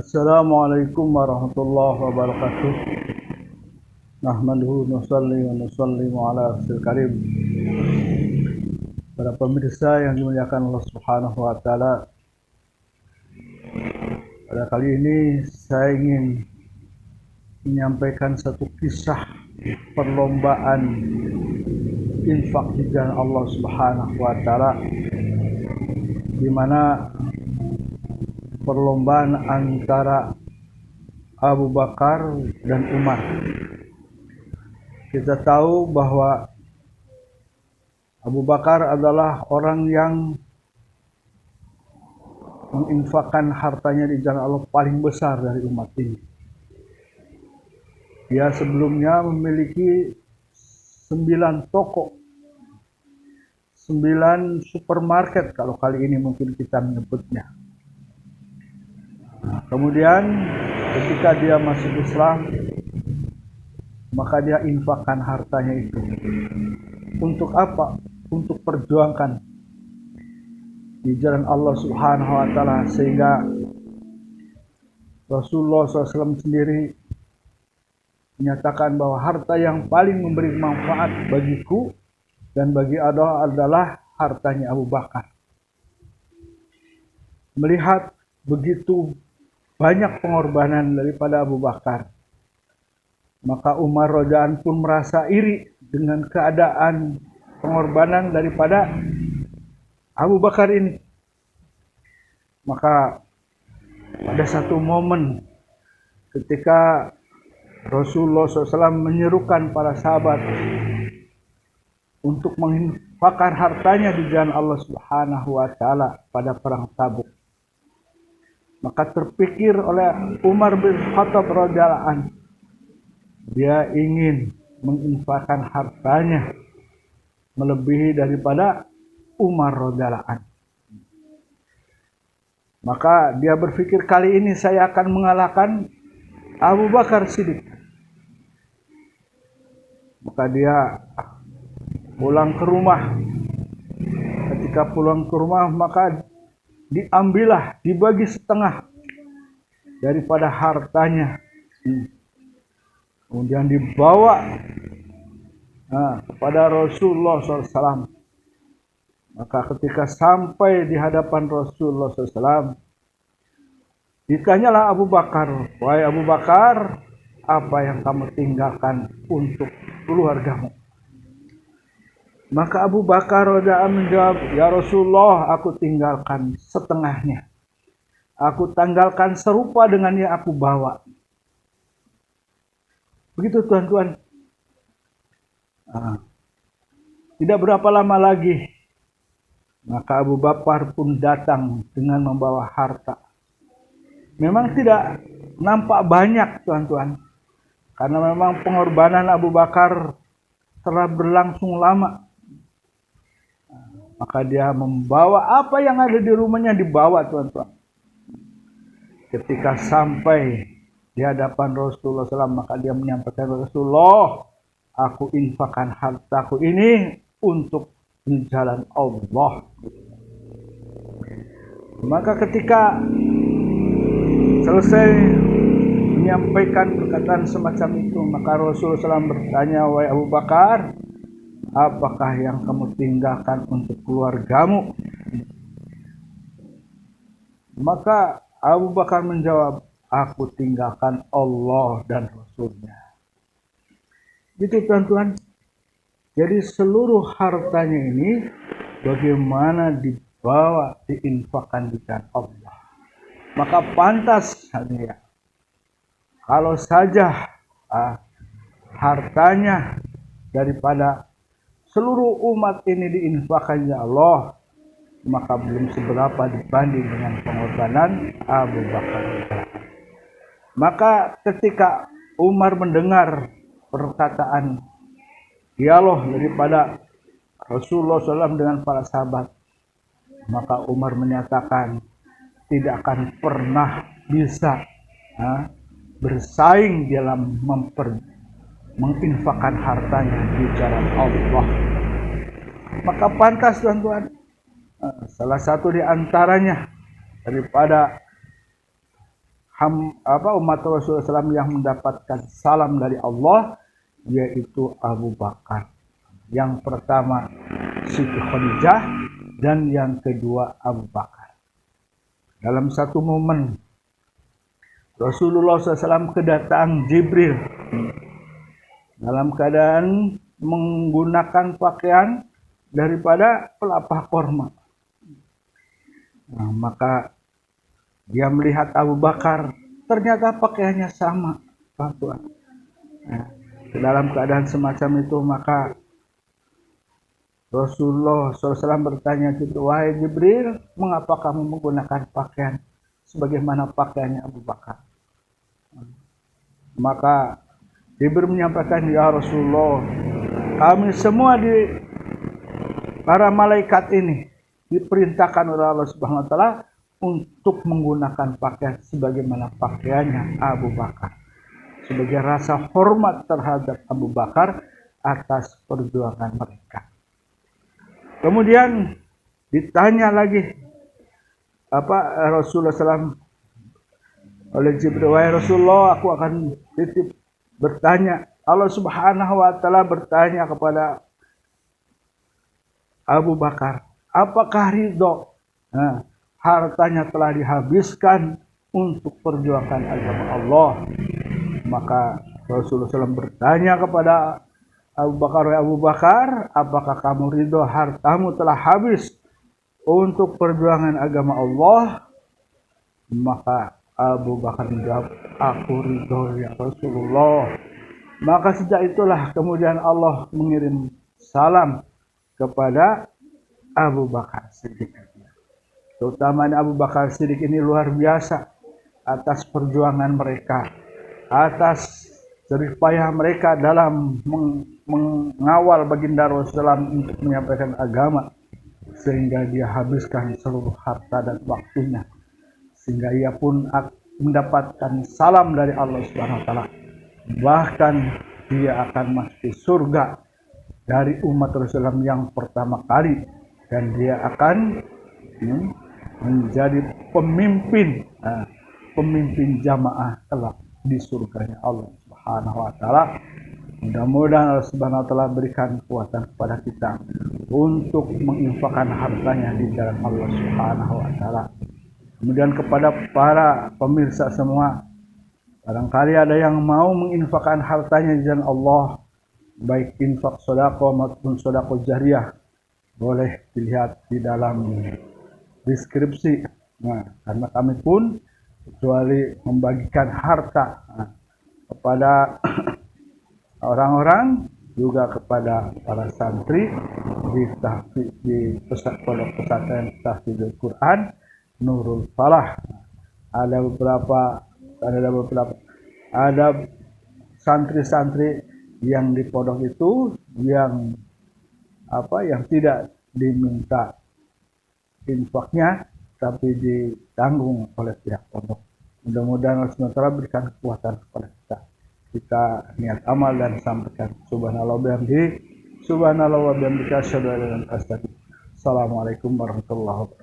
Assalamualaikum warahmatullahi wabarakatuh. Nahmaduhu nusalli wa nusallimu ala rasul karim. Para pemirsa yang dimuliakan Allah Subhanahu wa taala. Pada kali ini saya ingin menyampaikan satu kisah perlombaan infak di jalan Allah Subhanahu wa taala, di mana perlombaan antara Abu Bakar dan Umar. Kita tahu bahwa Abu Bakar adalah orang yang menginfakkan hartanya di jalan Allah paling besar dari umat ini. Dia sebelumnya memiliki 9 toko, 9 supermarket kalau kali ini mungkin kita menyebutnya. Nah, kemudian ketika dia masuk Islam, maka dia infakkan hartanya itu. Untuk apa? Untuk perjuangkan di jalan Allah Subhanahu wa taala, sehingga Rasulullah SAW sendiri menyatakan bahwa harta yang paling memberi manfaat bagiku dan bagi Allah adalah hartanya Abu Bakar. Melihat begitu banyak pengorbanan daripada Abu Bakar, maka Umar radhiyallahu pun merasa iri dengan keadaan pengorbanan daripada Abu Bakar ini. Maka pada satu momen ketika Rasulullah SAW menyerukan para sahabat untuk menginfakkan hartanya di jalan Allah Subhanahu wa taala pada perang Tabuk, maka terpikir oleh Umar bin Khattab radhiyallahu anhu, dia ingin menginfakkan hartanya melebihi daripada Umar radhiyallahu anhu. Maka dia berpikir, kali ini saya akan mengalahkan Abu Bakar Siddiq. Maka dia pulang ke rumah. Ketika pulang ke rumah, maka diambillah, dibagi setengah daripada hartanya. Kemudian dibawa kepada Rasulullah SAW. Maka ketika sampai di hadapan Rasulullah SAW, ditanyalah Abu Bakar, wahai Abu Bakar, apa yang kamu tinggalkan untuk keluargamu? Maka Abu Bakar radhiyallahu menjawab, ya Rasulullah, aku tinggalkan setengahnya. Aku tinggalkan serupa dengan yang aku bawa. Begitu tuan-tuan. Tidak berapa lama lagi, maka Abu Bakar pun datang dengan membawa harta. Memang tidak nampak banyak tuan-tuan, karena memang pengorbanan Abu Bakar telah berlangsung lama. Maka dia membawa apa yang ada di rumahnya, dibawa tuan-tuan. Ketika sampai di hadapan Rasulullah SAW, maka dia menyampaikan, Rasulullah, aku infakkan hartaku ini untuk di jalan Allah. Maka ketika selesai menyampaikan perkataan semacam itu, maka Rasulullah SAW bertanya, wahai Abu Bakar, apakah yang kamu tinggalkan untuk keluargamu? Maka Abu Bakar menjawab, aku tinggalkan Allah dan Rasulnya. Gitu tuan-tuan. Jadi seluruh hartanya ini bagaimana dibawa, diinfakkan di jalan Allah. Maka pantas ya, kalau saja hartanya daripada seluruh umat ini diinfakkan ya Allah, maka belum seberapa dibanding dengan pengorbanan Abu Bakar. Maka ketika Umar mendengar perkataan dialog daripada Rasulullah SAW dengan para sahabat, maka Umar menyatakan tidak akan pernah bisa bersaing dalam menginfakkan hartanya di jalan Allah. Maka pantas tuan-tuan, salah satu di antaranya daripada umat Rasulullah SAW yang mendapatkan salam dari Allah, yaitu Abu Bakar. Yang pertama Siti Khadijah dan yang kedua Abu Bakar. Dalam satu momen Rasulullah SAW kedatangan Jibril dalam keadaan menggunakan pakaian daripada pelepah korma. Nah, maka dia melihat Abu Bakar, ternyata pakaiannya sama, Tuhan. Nah, dalam keadaan semacam itu, maka Rasulullah SAW bertanya gitu, wahai Jibril, mengapa kamu menggunakan pakaian sebagaimana pakaiannya Abu Bakar? Maka Jibril menyampaikan, ya Rasulullah, kami semua para malaikat ini diperintahkan oleh Allah Subhanahu wa taala untuk menggunakan pakaian sebagaimana pakaiannya Abu Bakar, sebagai rasa hormat terhadap Abu Bakar atas perjuangan mereka. Kemudian ditanya lagi Rasulullah SAW oleh Jibril, wahai Rasulullah, aku akan titip bertanya. Allah Subhanahu wa taala bertanya kepada Abu Bakar, apakah ridho hartanya telah dihabiskan untuk perjuangan agama Allah? Maka Rasulullah SAW bertanya kepada Abu Bakar, wahai Abu Bakar, apakah kamu ridho hartamu telah habis untuk perjuangan agama Allah? Maka Abu Bakar menjawab, aku ridho ya Rasulullah. Maka sejak itulah kemudian Allah mengirim salam kepada Abu Bakar Siddiq. Keutamaan Abu Bakar Siddiq ini luar biasa atas perjuangan mereka, atas jerih payah mereka dalam mengawal baginda Rasulullah untuk menyampaikan agama, sehingga dia habiskan seluruh harta dan waktunya, sehingga ia pun mendapatkan salam dari Allah Subhanahu wa taala. Bahkan dia akan masuk surga dari umat Rasulullah yang pertama kali, dan dia akan menjadi pemimpin jamaah kelak di surganya Allah Subhanahu wa taala. Mudah-mudahan Allah Subhanahu wa taala berikan kekuatan kepada kita untuk menginfakkan hartanya di jalan Allah Subhanahu wa taala. Kemudian kepada para pemirsa semua, barangkali ada yang mau menginfakkan hartanya di jalan Allah, baik infak sedekah maupun sedekah jariyah, boleh dilihat di dalam deskripsi. Nah, karena kami pun kecuali membagikan harta kepada orang-orang, juga kepada para santri di pondok pesantren Tahfidzul Quran Nurul Falah. Ada santri-santri yang di pondok itu yang tidak diminta infaknya, tapi ditanggung oleh pihak pondok. Mudah-mudahan Allah SWT berikan kekuatan kepada kita. Kita niat amal dan sampaikan. Subhanallah wa bihamdihi, subhanallah wa bihamdika, asyhadu an la ilaha illa anta, astaghfiruka. Assalamualaikum warahmatullahi wabarakatuh.